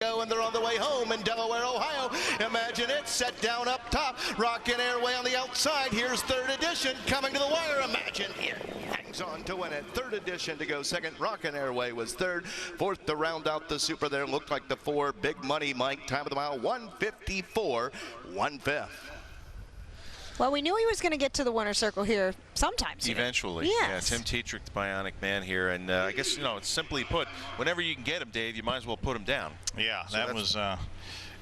And they're on the way home in Delaware, Ohio. Imagine It set down up top. Rockin' Airway on the outside. Here's third edition coming to the wire. Imagine It hangs on to win it. Third edition to go second. Rockin' Airway was third. Fourth to round out the super there. Looked like the four. Big Money Mike. Time of the mile 1:54, 1/5. Well, we knew he was going to get to the winner's circle here sometime soon. Eventually. Yes. Yeah, Tim Tetrick, the Bionic Man here. And I guess, it's simply put, whenever you can get him, Dave, you might as well put him down. Yeah, so that was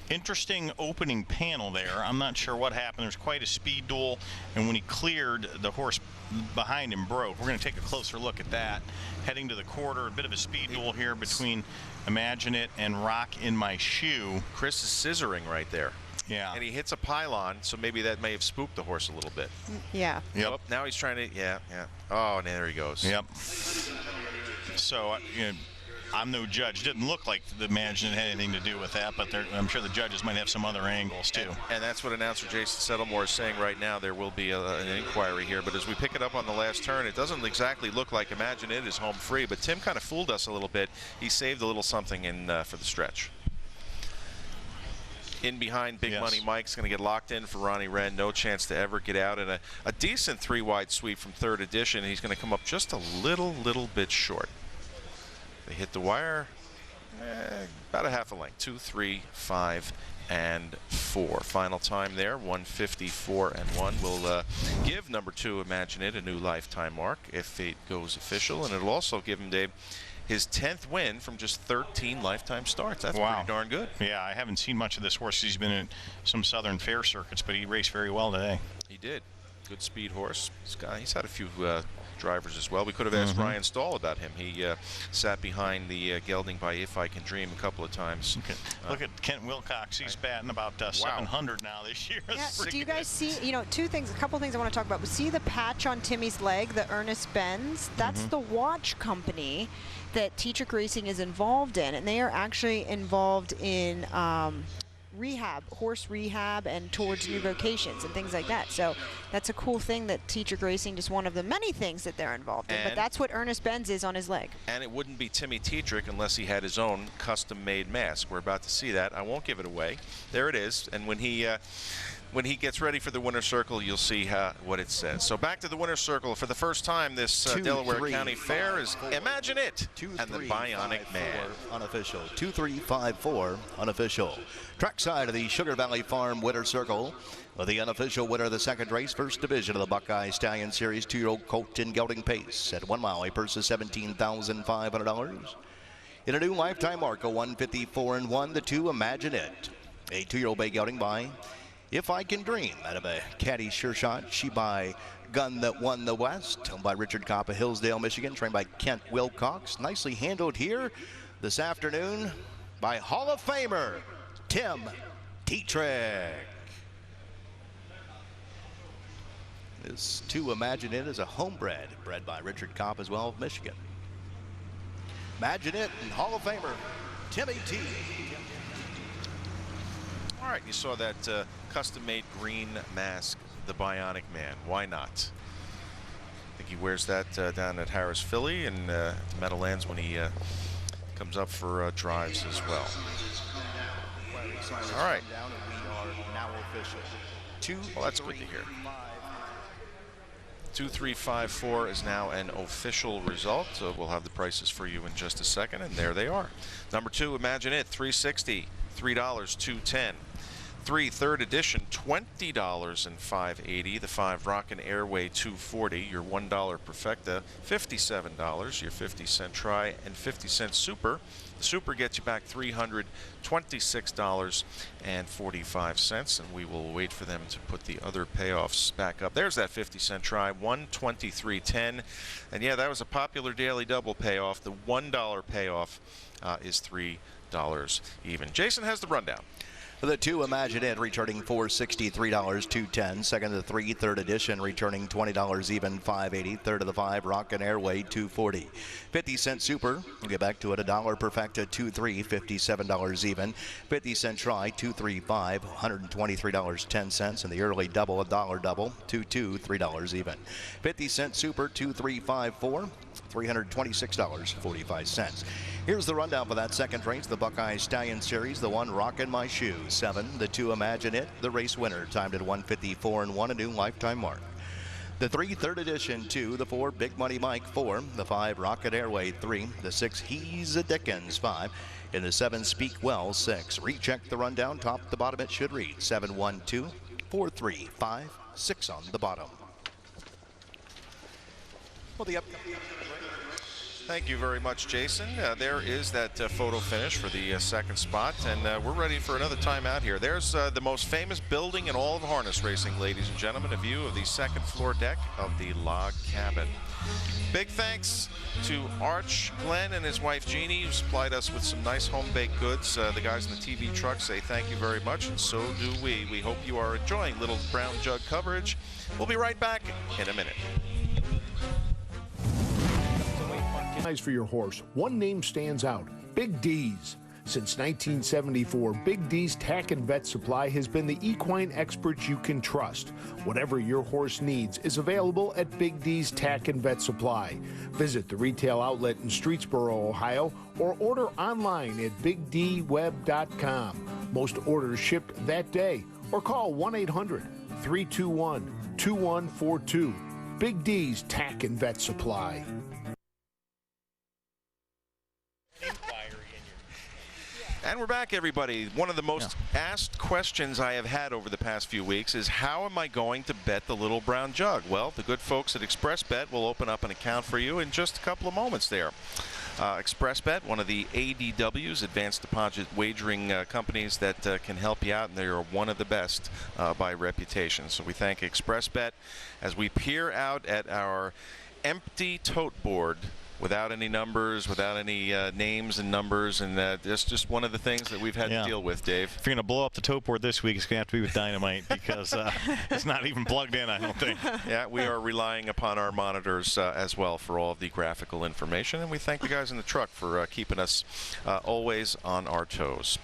interesting opening panel there. I'm not sure what happened. There's quite a speed duel, and when he cleared, the horse behind him broke. We're going to take a closer look at that. Heading to the quarter, a bit of a speed duel here between Imagine It and Rock in My Shoe. Chris is scissoring right there. Yeah. And he hits a pylon, so maybe that may have spooked the horse a little bit. Yeah. Yep. Oh, now he's trying to, yeah. Oh, and there he goes. Yep. So, I'm no judge. Didn't look like the Imagine It had anything to do with that, but I'm sure the judges might have some other angles, too. And that's what announcer Jason Settlemore is saying right now. There will be an inquiry here, but as we pick it up on the last turn, it doesn't exactly look like Imagine It is home free, but Tim kind of fooled us a little bit. He saved a little something in for the stretch. In behind Big Money Mike's going to get locked in for Ronnie Wren. No chance to ever get out. And a decent three-wide sweep from third edition. He's going to come up just a little bit short. They hit the wire about a half a length. 2, 3, 5, and 4. Final time there, 1:54 and 1. We'll give number 2, Imagine It, a new lifetime mark if it goes official. And it'll also give him, Dave, his 10th win from just 13 lifetime starts. That's pretty darn good. Yeah, I haven't seen much of this horse. He's been in some Southern Fair circuits, but he raced very well today. He did. Good speed horse. He's had a few drivers as well. We could have asked Ryan Stahl about him. He sat behind the gelding by If I Can Dream a couple of times. Okay. Look at Kent Wilcox. He's batting about 700 now this year. Yeah. Do you guys see, a couple things I want to talk about. See the patch on Timmy's leg, the Ernest Benz? That's the watch company that Tetrick Racing is involved in, and they are actually involved in horse rehab, and towards new vocations and things like that. So that's a cool thing that Tetrick Racing, just one of the many things that they're involved in. But that's what Ernest Benz is on his leg. And it wouldn't be Timmy Tetrick unless he had his own custom-made mask. We're about to see that. I won't give it away. There it is. And when he gets ready for the winner's circle, you'll see what it says. So back to the winner's circle. For the first time, this Delaware County Fair is Imagine It and the Bionic Man. Unofficial. 2, 3, 5, 4. Unofficial. Trackside of the Sugar Valley Farm Winner's Circle. The unofficial winner of the second race, first division of the Buckeye Stallion Series, 2-year-old colt in gelding pace. At 1 mile, a purse of $17,500. In a new lifetime mark of 1:54 and 1, the 2, Imagine It. A 2-year-old bay gelding by If I Can Dream, out of a Caddy Sure Shot. She by Gun That Won the West, owned by Richard Kopp of Hillsdale, Michigan, trained by Kent Wilcox. Nicely handled here this afternoon by Hall of Famer Tim Tetrick. This 2, Imagine It, is a homebred, bred by Richard Kopp as well of Michigan. Imagine It and Hall of Famer Timmy T. All right, you saw that custom-made green mask, the Bionic Man. Why not? I think he wears that down at Harris Philly and at the Meadowlands when he comes up for drives as well. All right. Well, that's good to hear. 2, 3, 5, 4 is now an official result. So we'll have the prices for you in just a second, and there they are. Number 2, Imagine It, $360, $3, $210. 3, third edition, $20 and $5.80. The 5, Rockin' Airway, $240. Your $1 Perfecta, $57. Your 50-cent Try and 50-cent Super. The Super gets you back $326.45, and we will wait for them to put the other payoffs back up. There's that 50-cent Try, $123.10. And yeah, that was a popular daily double payoff. The $1 payoff is $3 even. Jason has the rundown. The 2, Imagine It, returning $463, $210. Second of the 3, third edition, returning $20 even, $580. Third of the 5, Rockin' Airway, $240. 50-cent Super, we'll get back to it, $1 Perfecta, $2.3, $57 even. 50-cent Try, $235, $123.10. And the early double, $1 double, $2.2, $3 even. 50-cent Super, $2.354. $326.45. Here's the rundown for that second race, the Buckeye Stallion Series. The 1, Rockin' My Shoe, 7. The 2, Imagine It, the race winner, timed at 1:54.1, a new lifetime mark. The 3, third edition, 2. The 4, Big Money Mike, 4. The 5, Rocket Airway, 3. The 6, He's a Dickens, 5. In the 7, Speak Well, 6. Recheck the rundown, top to bottom it should read 7, 1, 2, 4, 3, 5, 6 on the bottom. Well, the Thank you very much, Jason. There is that photo finish for the second spot, and we're ready for another time out here. There's the most famous building in all of harness racing, ladies and gentlemen, a view of the second floor deck of the log cabin. Big thanks to Arch Glenn and his wife Jeannie, who supplied us with some nice home-baked goods. The guys in the TV truck say thank you very much, and so do we. We hope you are enjoying Little Brown Jug coverage. We'll be right back in a minute. For your horse, one name stands out: Big D's. Since 1974, Big D's Tack and Vet Supply has been the equine experts you can trust. Whatever your horse needs is available at Big D's Tack and Vet Supply. Visit the retail outlet in Streetsboro, Ohio, or order online at bigdweb.com. Most orders shipped that day, or call 1-800-321-2142. Big D's Tack and Vet Supply. And we're back, everybody. One of the most asked questions I have had over the past few weeks is, how am I going to bet the Little Brown Jug? Well, the good folks at ExpressBet will open up an account for you in just a couple of moments there. ExpressBet, one of the ADWs, advanced deposit wagering companies that can help you out, and they are one of the best by reputation. So we thank ExpressBet as we peer out at our empty tote board without any numbers, without any names and numbers, and that's just one of the things that we've had to deal with, Dave. If you're going to blow up the tote board this week, it's going to have to be with dynamite because it's not even plugged in, I don't think. Yeah, we are relying upon our monitors as well for all of the graphical information, and we thank the guys in the truck for keeping us always on our toes.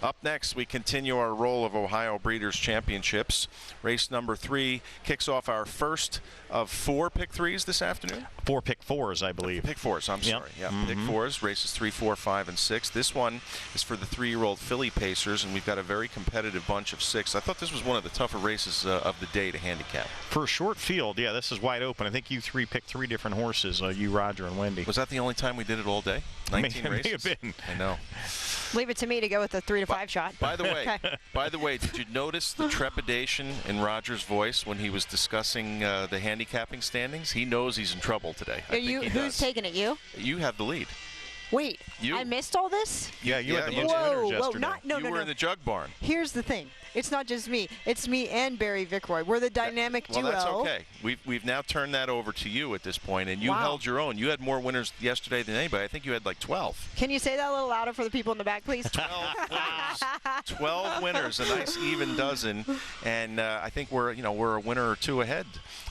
Up next, we continue our roll of Ohio Breeders' Championships. Race number 3 kicks off our first of 4 pick 3s this afternoon. 4 pick 4s, I believe. Pick 4s, I'm sorry. Yeah, pick 4s, races 3, 4, 5, and 6. This one is for the 3-year-old filly pacers, and we've got a very competitive bunch of 6. I thought this was one of the tougher races of the day to handicap. For a short field, yeah, this is wide open. I think you 3 picked 3 different horses, you, Roger, and Wendy. Was that the only time we did it all day? 19 races? May have been. I know. Leave it to me to go with the 3 to 5 shot. By the way, did you notice the trepidation in Roger's voice when he was discussing the handicapping standings? He knows he's in trouble today. Who's taking it? You? You have the lead. Wait, you? I missed all this? Yeah, you had the you most did. winners yesterday. You were in the jug barn. Here's the thing. It's not just me. It's me and Barry Vickroy. We're the dynamic duo. Well, that's okay. We've now turned that over to you at this point, and you held your own. You had more winners yesterday than anybody. I think you had like 12. Can you say that a little louder for the people in the back, please? 12 winners. 12 winners, a nice even dozen, and I think we're a winner or 2 ahead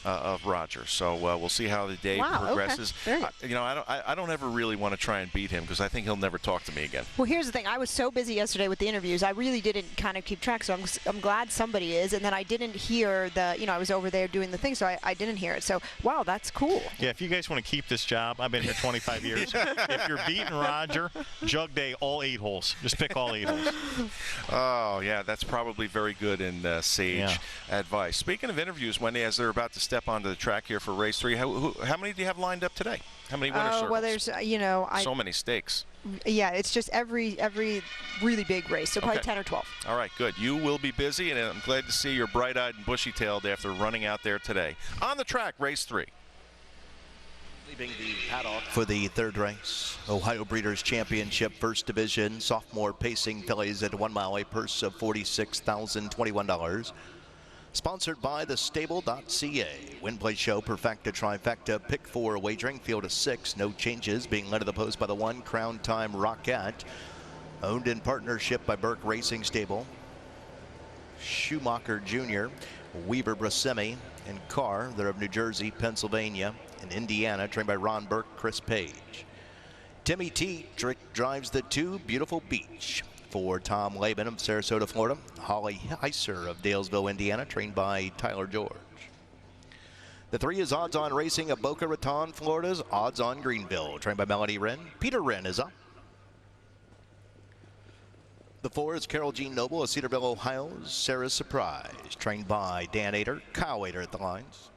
of Roger. So we'll see how the day progresses. Okay. I don't ever really want to try and beat him because I think he'll never talk to me again. Well, here's the thing. I was so busy yesterday with the interviews, I really didn't kind of keep track. So I'm glad somebody is, and then I didn't hear I was over there doing the thing, so I didn't hear it. So wow, that's cool. Yeah, if you guys want to keep this job, I've been here 25 years. If you're beating Roger, jug day all 8 holes. Just pick all 8 holes. Oh yeah, that's probably very good and sage advice. Speaking of interviews, Wendy, as they're about to step onto the track here for race 3, how many do you have lined up today? How many winner circles? Well, there's so many stakes. Yeah, it's just every really big race, so probably 10 or 12. All right, good. You will be busy, and I'm glad to see you're bright-eyed and bushy-tailed after running out there today. On the track, race 3. Leaving the paddock for the third race, Ohio Breeders' Championship, First Division, sophomore pacing fillies at 1 mile, a purse of $46,021. Sponsored by thestable.ca. Win, play, show, perfecta, trifecta, pick 4 wagering, field of 6, no changes, being led to the post by the 1 Crown Time Rocket, owned in partnership by Burke Racing Stable, Schumacher Jr., Weaver Brasemi, and Carr. They're of New Jersey, Pennsylvania, and Indiana, trained by Ron Burke, Chris Page. Timmy Tetrick drives the 2 Beautiful Beach for Tom Laban of Sarasota, Florida. Holly Heiser of Dalesville, Indiana, trained by Tyler George. The 3 is Odds On Racing of Boca Raton, Florida's Odds On Greenville, trained by Melanie Wren. Peter Wren is up. The 4 is Carol Jean Noble of Cedarville, Ohio's Sarah Surprise, trained by Dan Ader, Kyle Ader at the lines.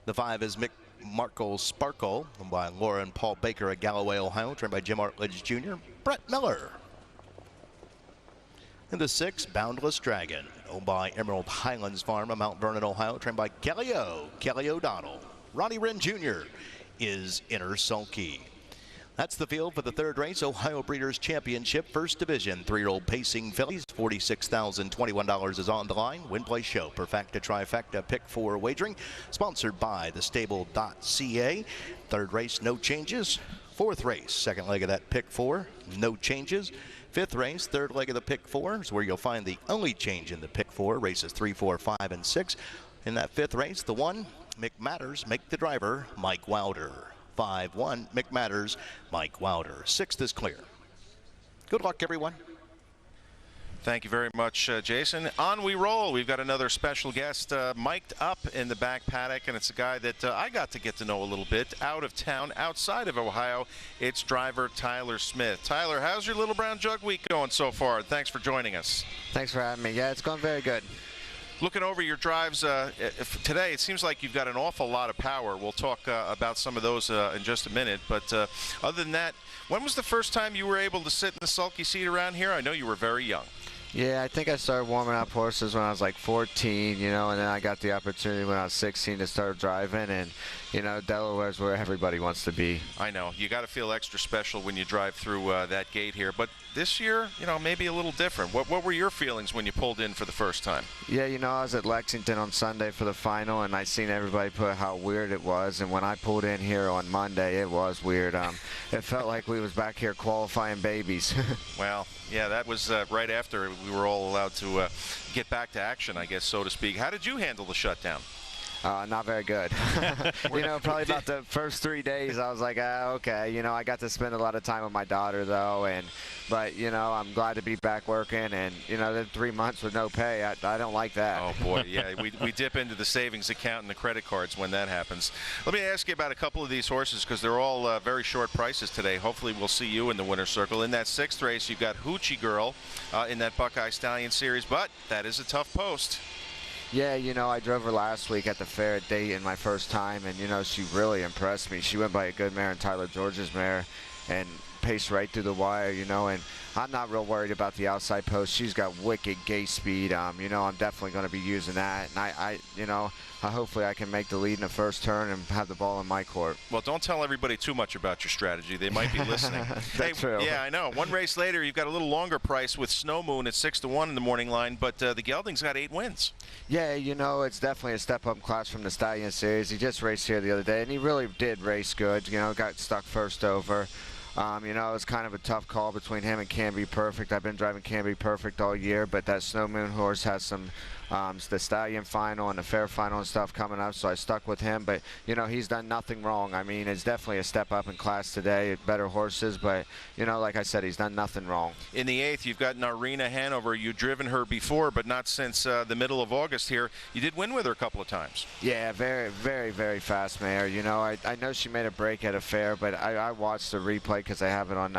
The 5 is Marco Sparkle, by Laura and Paul Baker at Galloway, Ohio, trained by Jim Artledge Jr. Brett Miller. And the 6, Boundless Dragon, owned by Emerald Highlands Farm of Mount Vernon, Ohio, trained by Kelly O'Donnell. Ronnie Wren Jr. is Inner Sulky. That's the field for the 3rd race, Ohio Breeders' Championship, First Division. 3-year-old Pacing Fillies, $46,021 is on the line. Win, play, show, perfecta, trifecta, pick 4 wagering, sponsored by thestable.ca. 3rd race, no changes. 4th race, 2nd leg of that pick 4, no changes. 5th race, 3rd leg of the pick 4 is where you'll find the only change in the pick 4, races 3, 4, 5, and 6. In that 5th race, the 1, McMatters, make the driver, Mike Wilder. 5-1, McMatters, Mike Wilder. 6th is clear. Good luck, everyone. Thank you very much, Jason. On we roll. We've got another special guest mic'd up in the back paddock, and it's a guy that I got to get to know a little bit out of town, outside of Ohio. It's driver Tyler Smith. Tyler, how's your Little Brown Jug week going so far? Thanks for joining us. Thanks for having me. Yeah, it's going very good. Looking over your drives today, it seems like you've got an awful lot of power. We'll talk about some of those in just a minute. But other than that, when was the first time you were able to sit in the sulky seat around here? I know you were very young. Yeah, I think I started warming up horses when I was like 14, you know, and then I got the opportunity when I was 16 to start driving, and, you know, Delaware's where everybody wants to be. I know. You got to feel extra special when you drive through that gate here. But this year, you know, maybe a little different. What were your feelings when you pulled in for the first time? Yeah, you know, I was at Lexington on Sunday for the final, and I seen everybody put how weird it was, and when I pulled in here on Monday, it was weird. It felt like we was back here qualifying babies. Well, yeah, that was right after we were all allowed to get back to action, I guess, so to speak. How did you handle the shutdown? Not very good. You know, probably about the first 3 days, I was like, okay. You know, I got to spend a lot of time with my daughter, though, but, you know, I'm glad to be back working, and, you know, then 3 months with no pay, I don't like that. Oh, boy, yeah, we dip into the savings account and the credit cards when that happens. Let me ask you about a couple of these horses, because they're all very short prices today. Hopefully we'll see you in the winner's circle. In that 6th race, you've got Hoochie Girl in that Buckeye Stallion Series, but that is a tough post. Yeah, you know, I drove her last week at the fair at Dayton my first time, and, you know, she really impressed me. She went by a good mare and Tyler George's mare and paced right through the wire, you know, and I'm not real worried about the outside post. She's got wicked gate speed. You know, I'm definitely going to be using that, and you know, hopefully I can make the lead in the first turn and have the ball in my court. Well, don't tell everybody too much about your strategy. They might be listening. That's true. Yeah, I know. One race later, you've got a little longer price with Snow Moon at 6-1 in the morning line, but the Gelding's got 8 wins. Yeah, you know, it's definitely a step-up class from the Stallion Series. He just raced here the other day, and he really did race good. You know, got stuck first over. You know, it was kind of a tough call between him and Canby Perfect. I've been driving Canby Perfect all year, but that Snow Moon horse has some the Stallion final and the Fair final and stuff coming up, so I stuck with him. But, you know, he's done nothing wrong. I mean, it's definitely a step up in class today, better horses, but, you know, like I said, he's done nothing wrong. In the 8th, you've got Narina Hanover. You've driven her before, but not since the middle of August here. You did win with her a couple of times. Yeah, very, very, very fast mare. You know, I know she made a break at a fair, but I watched the replay because I have it on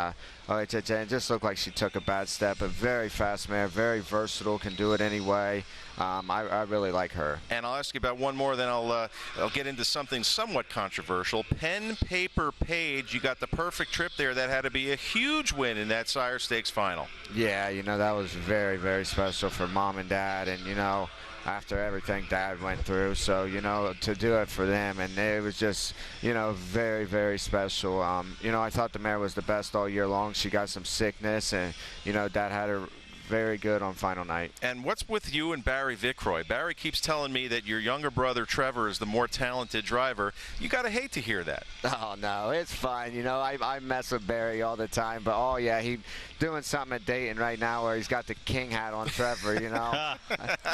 OHHA, and it just looked like she took a bad step. A very fast mare, very versatile, can do it anyway. I really like her. And I'll ask you about one more, then I'll get into something somewhat controversial. Pen Paper Page, you got the perfect trip there. That had to be a huge win in that Sire Stakes final. Yeah, you know, that was very, very special for Mom and Dad, and, you know, after everything Dad went through. So, you know, to do it for them, and it was just, you know, very, very special. You know, I thought the mare was the best all year long. She got some sickness, and, you know, Dad had her very good on final night. And what's with you and Barry Vickroy? Barry keeps telling me that your younger brother Trevor is the more talented driver. You gotta hate to hear that. Oh no, it's fine. You know, I mess with Barry all the time, but oh yeah, he doing something at Dayton right now where he's got the king hat on Trevor, you know.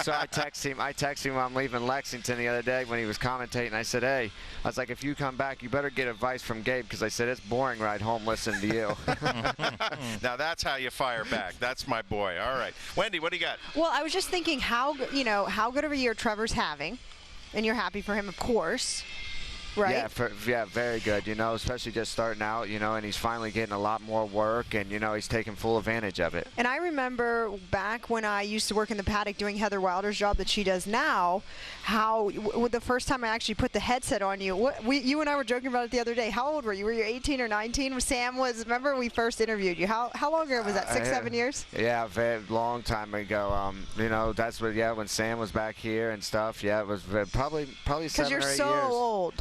So I text him when I'm leaving Lexington the other day when he was commentating. I said, hey, I was like, if you come back, you better get advice from Gabe, because I said it's boring ride home listening to you. Now that's how you fire back. That's my boy. All right, Wendy, what do you got? Well, I was just thinking how good of a year Trevor's having. and you're happy for him, of course. Right? Yeah, very good, you know, especially just starting out, you know, and he's finally getting a lot more work, and, you know, he's taking full advantage of it. And I remember back when I used to work in the paddock doing Heather Wilder's job that she does now, how the first time I actually put the headset on you, you and I were joking about it the other day. How old were you? Were you 18 or 19? Sam was, remember we first interviewed you. How long ago was that, 6, 7 years? Yeah, a very long time ago. You know, that's what, when Sam was back here and stuff, it was probably 7 or 8 years. Because you're so old.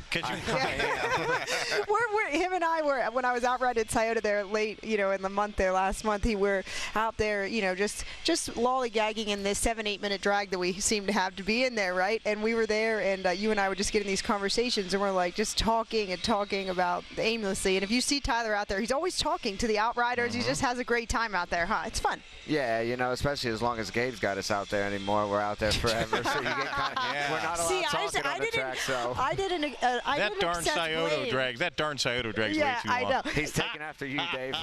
Him and I were, when I was out riding at Scioto there late, you know, in the month there last month, we were out there, you know, just lollygagging in this 7-8 minute drag that we seem to have to be in there, right? And we were there, and you and I were just getting these conversations, and we're like just talking about aimlessly. And if you see Tyler out there, he's always talking to the outriders. He just has a great time out there, huh? It's fun. Yeah, you know, especially as long as Gabe's got us out there anymore, we're out there forever. So you get kind of, we're not allowed talking on the track. So I didn't. That darn Scioto drag. That darn Scioto drag's way too long. I know. He's taking after you, Dave.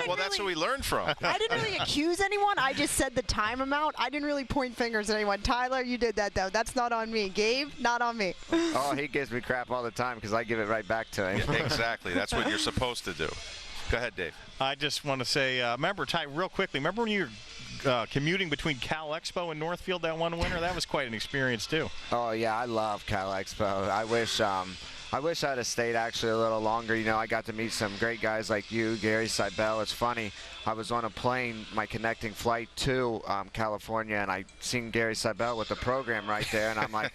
Well, that's what we learned from. I didn't really accuse anyone. I just said the time amount. I didn't really point fingers at anyone. Tyler, you did that, though. That's not on me. Gabe, not on me. Oh, he gives me crap all the time because I give it right back to him. Yeah, exactly. That's what you're supposed to do. Go ahead, Dave. I just want to say, remember, Ty, real quickly, remember when you were commuting between Cal Expo and Northfield that one winter? That was quite an experience, too. Oh, yeah, I love Cal Expo. I wish I'd have stayed actually a little longer. You know, I got to meet some great guys like you, Gary Seibel. It's funny, I was on a plane, my connecting flight to California, and I seen Gary Seibel with the program right there, and I'm like,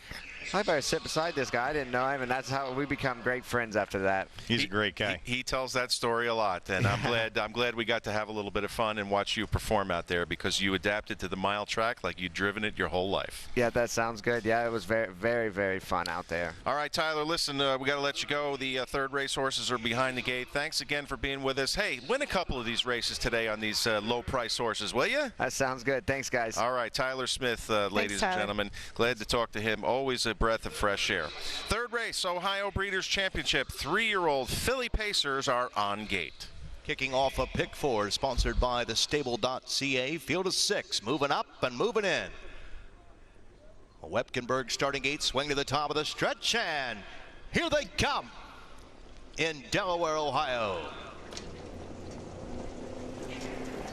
I better sit beside this guy. I didn't know him, and that's how we become great friends after that. He's a great guy. He tells that story a lot, and I'm glad we got to have a little bit of fun and watch you perform out there because you adapted to the mile track like you'd driven it your whole life. Yeah, that sounds good. Yeah, it was very, very, very fun out there. All right, Tyler, listen, we got to let you go. The third race horses are behind the gate. Thanks again for being with us. Hey, win a couple of these races today on these low-price horses, will you? That sounds good. Thanks, guys. All right, Tyler Smith, ladies and gentlemen. Glad to talk to him. Always a breath of fresh air. Third race, Ohio Breeders' Championship. 3-year-old Philly Pacers are on gate. Kicking off a pick 4, sponsored by the Stable.ca. Field of 6, moving up and moving in. Wepkenberg starting gate, swing to the top of the stretch, and here they come in Delaware, Ohio.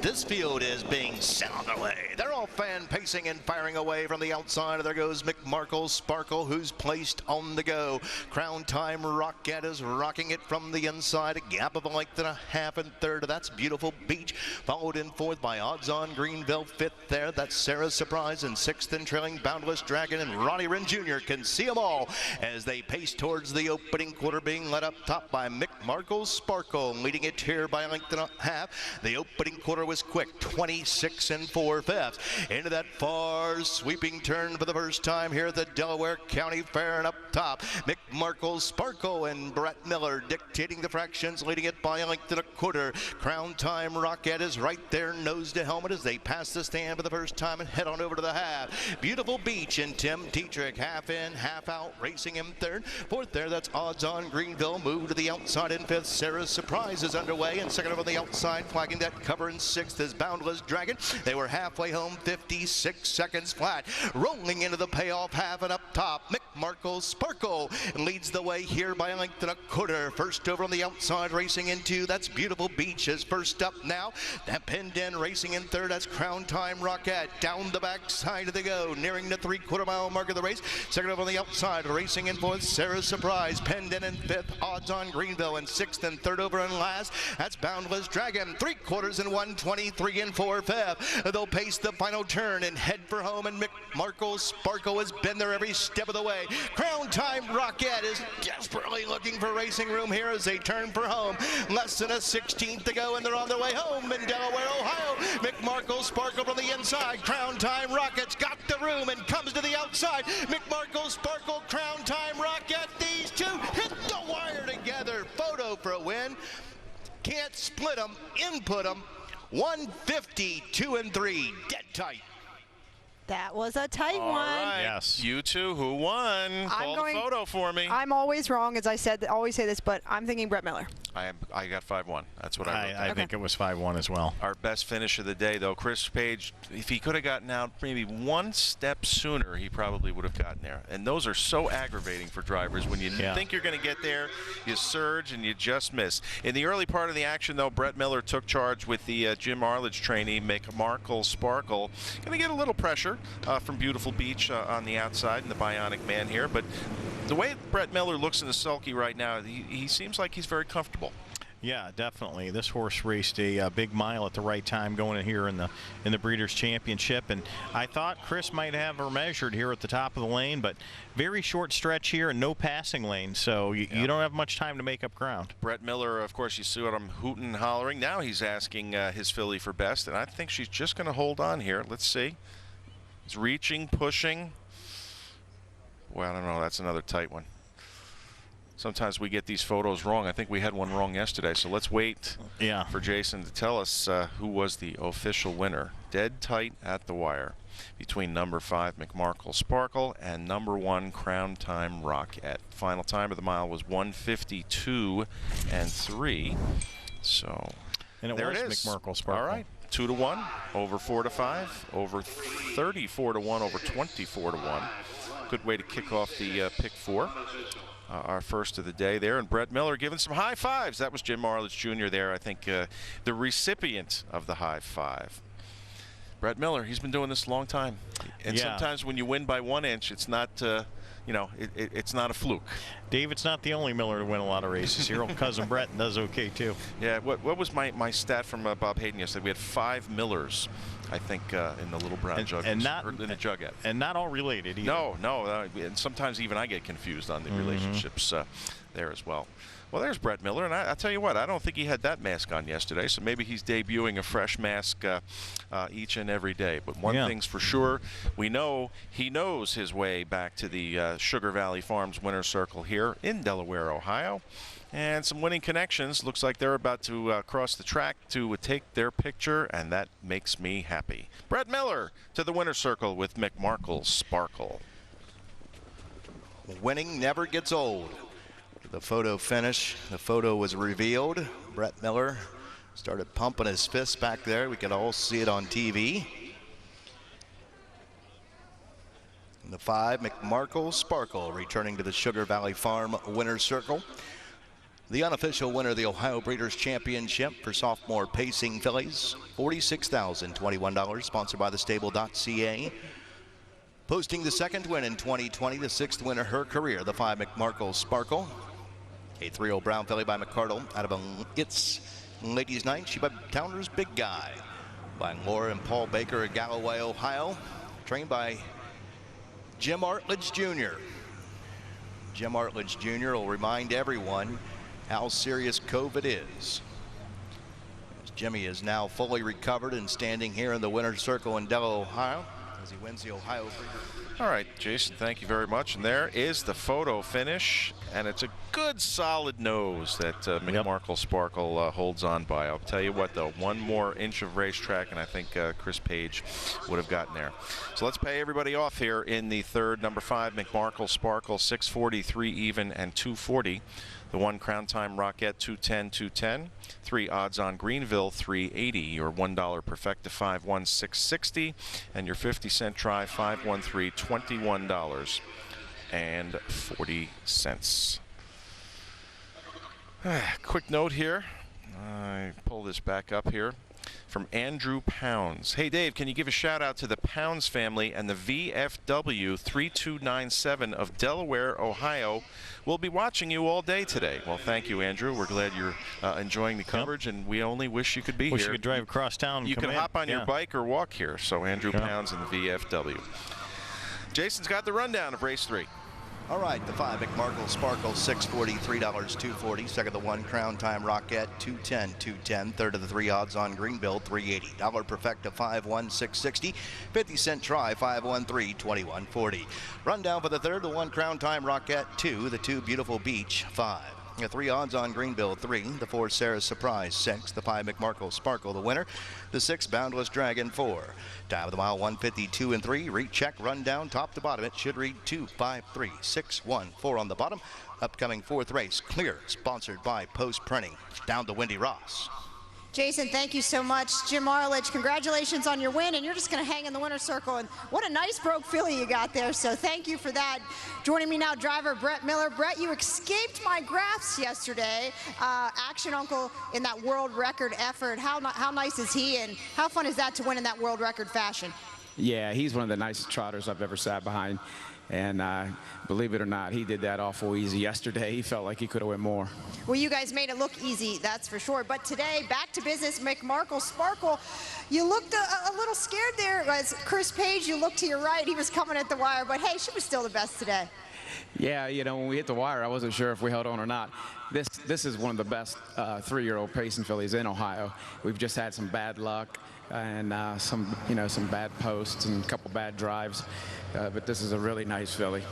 This field is being sent on their way. They're all fan pacing and firing away from the outside. There goes McMarkle Sparkle, who's placed on the go. Crown Time Rocket is rocking it from the inside. A gap of a length and a half in third. That's Beautiful Beach. Followed in fourth by Odds On Greenville. Fifth there. That's Sarah's Surprise. And sixth and trailing Boundless Dragon. And Ronnie Wren Jr. can see them all as they pace towards the opening quarter, being led up top by McMarkle Sparkle, leading it here by a length and a half. The opening quarter was quick, 26 4/5. Into that far sweeping turn for the first time here at the Delaware County Fair, and up top McMarkle Sparkle and Brett Miller dictating the fractions, leading it by a length and a quarter. Crown Time Rocket is right there, nose to helmet, as they pass the stand for the first time and head on over to the half. Beautiful Beach and Tim Tetrick, half in, half out, racing him third. Fourth there, that's Odds On Greenville, move to the outside in fifth. Sarah's Surprise is underway, and second over the outside, flagging that cover in sixth is Boundless Dragon. They were halfway home, 56 seconds flat. Rolling into the payoff half, and up top, McMarkle Sparkle leads the way here by a length and a quarter. First over on the outside, racing into, that's Beautiful Beach is first up now. That pinned in, racing in third, that's Crown Time Rocket. Down the backside of the go, nearing the 3/4 mile mark of the race. Second over on the outside, racing in fourth, Sarah's Surprise. Penned in fifth, Odds On Greenville. And sixth and third over and last, that's Boundless Dragon. 3/4 and 1:23 4/5. They'll pace the final turn and head for home, and McMarkle Sparkle has been there every step of the way. Crown Time Rocket is desperately looking for racing room here as they turn for home. Less than a 16th to go, and they're on their way home in Delaware, Ohio. McMarkle Sparkle from the inside. Crown Time Rocket's got the room and comes to the outside. McMarkle Sparkle, Crown Time Rocket. These two hit the wire together. Photo for a win. Can't split them, input them. 152 and 3, dead tight. That was a tight All one. right. Yes. You two, who won? Call the photo for me. I'm always wrong, as I said, always say this, but I'm thinking Brett Miller. I got 5-1. That's what I wrote down. I think it was 5-1 as well. Our best finish of the day, though, Chris Page, if he could have gotten out maybe one step sooner, he probably would have gotten there. And those are so aggravating for drivers. When you think you're going to get there, you surge and you just miss. In the early part of the action, though, Brett Miller took charge with the Jim Arledge trainee, McMarkle Sparkle. Going to get a little pressure from Beautiful Beach on the outside and the Bionic Man here. But the way Brett Miller looks in the sulky right now, he seems like he's very comfortable. Yeah, definitely. This horse raced a big mile at the right time going in here in the Breeders' Championship, and I thought Chris might have her measured here at the top of the lane, but very short stretch here and no passing lane, so you don't have much time to make up ground. Brett Miller, of course, you see what I'm hooting and hollering. Now he's asking his filly for best, and I think she's just going to hold on here. Let's see. He's reaching, pushing. Well, I don't know. That's another tight one. Sometimes we get these photos wrong. I think we had one wrong yesterday, so let's wait for Jason to tell us who was the official winner. Dead tight at the wire between number 5 McMarkle Sparkle and number 1 Crown Time Rocket. Final time of the mile was 1:52.3. So and there it it was is. McMarkle Sparkle. All right, 2-1 over 4-5, over 34-1, over 24-1. Good way to kick off the pick 4. Our first of the day there, and Brett Miller giving some high fives. That was Jim Arledge Jr. there, I think the recipient of the high five. Brett Miller, he's been doing this a long time, and sometimes when you win by 1 inch, it's not it's not a fluke. Dave, it's not the only Miller to win a lot of races. Your old cousin Brett does okay too. Yeah, what was my stat from Bob Hayden yesterday? We had 5 Millers, I think, in the Little Brown Jug, and not in the Jugette. And not all related either. No, and sometimes even I get confused on the relationships there as well. Well, there's Brett Miller, and I tell you what, I don't think he had that mask on yesterday, so maybe he's debuting a fresh mask each and every day. But one thing's for sure, we know he knows his way back to the Sugar Valley Farms Winner's Circle here in Delaware, Ohio. And some winning connections. Looks like they're about to cross the track to take their picture, and that makes me happy. Brett Miller to the Winner's Circle with McMarkle Sparkle. Winning never gets old. The photo finish, the photo was revealed. Brett Miller started pumping his fists back there. We could all see it on TV. And the 5 McMarkle Sparkle returning to the Sugar Valley Farm Winner's Circle. The unofficial winner of the Ohio Breeders' Championship for sophomore pacing fillies, $46,021, sponsored by thestable.ca. Posting the second win in 2020, the 6th win of her career, the 5 McMarkle Sparkle. A 3-0 Brown filly by McCardle out of its Ladies' Night. Sheba Towner's Big Guy by Laura and Paul Baker of Galloway, Ohio. Trained by Jim Arledge Jr. Jim Arledge Jr. will remind everyone how serious COVID is. As Jimmy is now fully recovered and standing here in the Winner's Circle in Delaware, Ohio, as he wins the Ohio Breeders'. All right, Jason, thank you very much. And there is the photo finish, and it's a good solid nose that McMarkle Sparkle holds on by. I'll tell you what, though, 1 more inch of racetrack, and I think Chris Page would have gotten there. So let's pay everybody off here in the third. Number 5, McMarkle Sparkle, 643 even and 240. The 1 Crown Time Rocket, 210, 210. 3 odds on Greenville, 380. Your $1 perfecta, 51660, and your 50-cent try, 513, $21.40. Quick note here. I pull this back up here from Andrew Pounds. Hey Dave, can you give a shout out to the Pounds family and the VFW 3297 of Delaware, Ohio? We'll be watching you all day today. Well, thank you, Andrew. We're glad you're enjoying the coverage, and we only wish you could be here. Wish you could drive across town and you come could in. hop on your bike or walk here. So Andrew Pounds and the VFW. Jason's got the rundown of race 3. All right, the 5 McMarkle Sparkle, $640, $240. Second, the 1 Crown Time Rocket, $210, $210. Third of the 3 odds on Greenville, $380. $1 perfecta, $51660. 50-cent try, $513, $21.40. Rundown for the third, the 1 Crown Time Rocket, 2. The 2 Beautiful Beach, 5. The 3 odds on Greenville 3, the 4 Sarah Surprise 6, the 5 McMarkle Sparkle the winner, the 6 Boundless Dragon 4. Time of the mile 152 and 3. Recheck rundown top to bottom. It should read 2, 5, 3, 6, 1, 4 on the bottom. Upcoming 4th race, Clear, sponsored by Post Printing. Down to Wendy Ross. Jason, thank you so much. Jim Arledge, congratulations on your win, and you're just going to hang in the winner's circle. And what a nice broke filly you got there, so thank you for that. Joining me now, driver Brett Miller. Brett, you escaped my graphs yesterday. Action Uncle in that world record effort. How nice is he, and how fun is that to win in that world record fashion? Yeah, he's one of the nicest trotters I've ever sat behind. And believe it or not, he did that awful easy yesterday. He felt like he could have went more. Well, you guys made it look easy, that's for sure. But today, back to business, McMarkle Sparkle. You looked a little scared there. As Chris Page, you looked to your right. He was coming at the wire. But, hey, she was still the best today. Yeah, you know, when we hit the wire, I wasn't sure if we held on or not. This is one of the best 3-year-old pacing fillies in Ohio. We've just had some bad luck and some bad posts and a couple bad drives. But this is a really nice filly.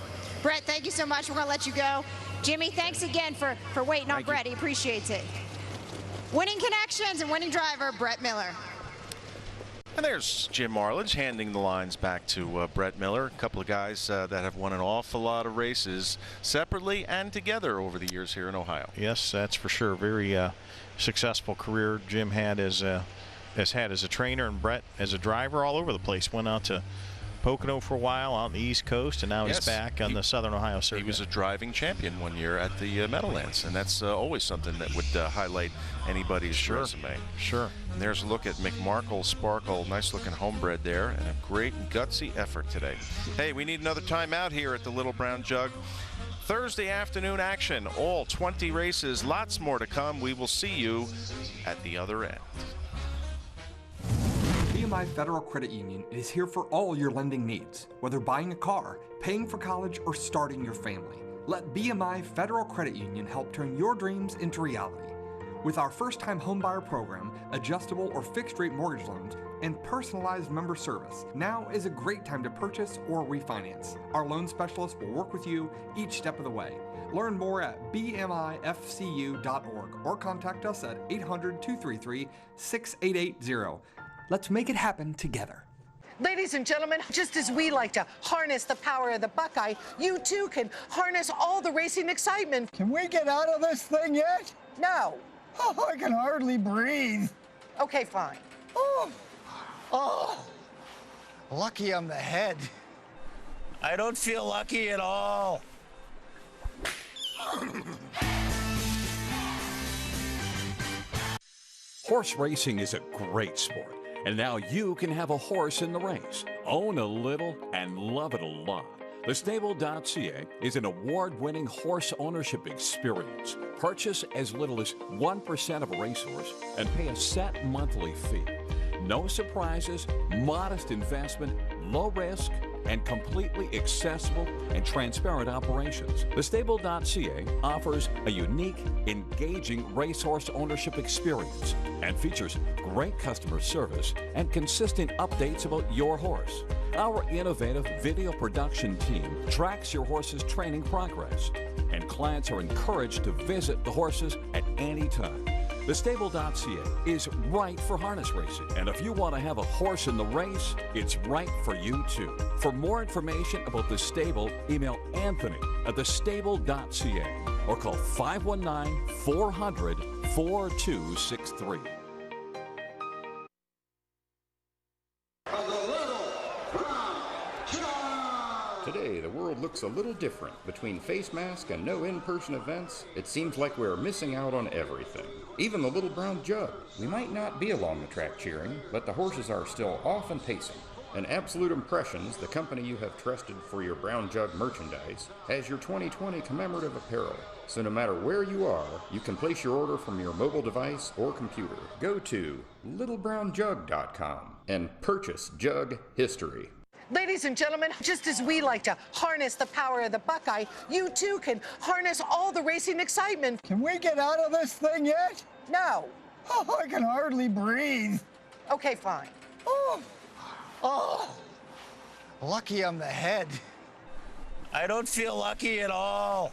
Brett, thank you so much. We're going to let you go. Jimmy, thanks again for waiting on Brett. He appreciates it. Winning connections and winning driver, Brett Miller. And there's Jim Arledge handing the lines back to Brett Miller. A couple of guys that have won an awful lot of races separately and together over the years here in Ohio. Yes, that's for sure. Very successful career Jim has had as a trainer, and Brett as a driver all over the place. Went out to Pocono for a while out on the East Coast, and now he's back on the Southern Ohio circuit. He was a driving champion one year at the Meadowlands, and that's always something that would highlight anybody's resume. Sure. And there's a look at McMarkle Sparkle. Nice looking homebred there, and a great gutsy effort today. Hey, we need another timeout here at the Little Brown Jug. Thursday afternoon action, all 20 races, lots more to come. We will see you at the other end. BMI Federal Credit Union is here for all your lending needs, whether buying a car, paying for college, or starting your family. Let BMI Federal Credit Union help turn your dreams into reality. With our first-time homebuyer program, adjustable or fixed-rate mortgage loans, and personalized member service, now is a great time to purchase or refinance. Our loan specialist will work with you each step of the way. Learn more at bmifcu.org or contact us at 800-233-6880. Let's make it happen together. Ladies and gentlemen, just as we like to harness the power of the Buckeye, you too can harness all the racing excitement. Can we get out of this thing yet? No. Oh, I can hardly breathe. Okay, fine. Oh, lucky I'm the head. I don't feel lucky at all. Horse racing is a great sport, and now you can have a horse in the race. Own a little and love it a lot. TheStable.ca is an award-winning horse ownership experience. Purchase as little as 1% of a racehorse and pay a set monthly fee. No surprises, modest investment, low risk, and completely accessible and transparent operations. TheStable.ca offers a unique, engaging racehorse ownership experience and features great customer service and consistent updates about your horse. Our innovative video production team tracks your horse's training progress, and clients are encouraged to visit the horses at any time. TheStable.ca is right for harness racing, and if you want to have a horse in the race, it's right for you too. For more information about The Stable, email Anthony at thestable.ca or call 519-400-4263. Today, the world looks a little different. Between face mask and no in-person events, it seems like we're missing out on everything. Even the Little Brown Jug. We might not be along the track cheering, but the horses are still off and pacing. And Absolute Impressions, the company you have trusted for your Brown Jug merchandise, has your 2020 commemorative apparel. So no matter where you are, you can place your order from your mobile device or computer. Go to littlebrownjug.com and purchase Jug History. Ladies and gentlemen, just as we like to harness the power of the Buckeye, you too can harness all the racing excitement. Can we get out of this thing yet? No. Oh, I can hardly breathe. Okay, fine. Oh, lucky I'm the head. I don't feel lucky at all.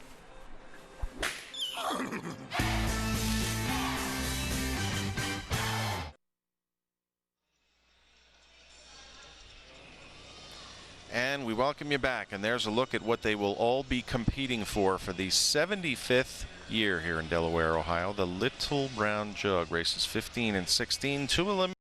And we welcome you back. And there's a look at what they will all be competing for the 75th year here in Delaware, Ohio. The Little Brown Jug races 15 and 16, 2 eliminations.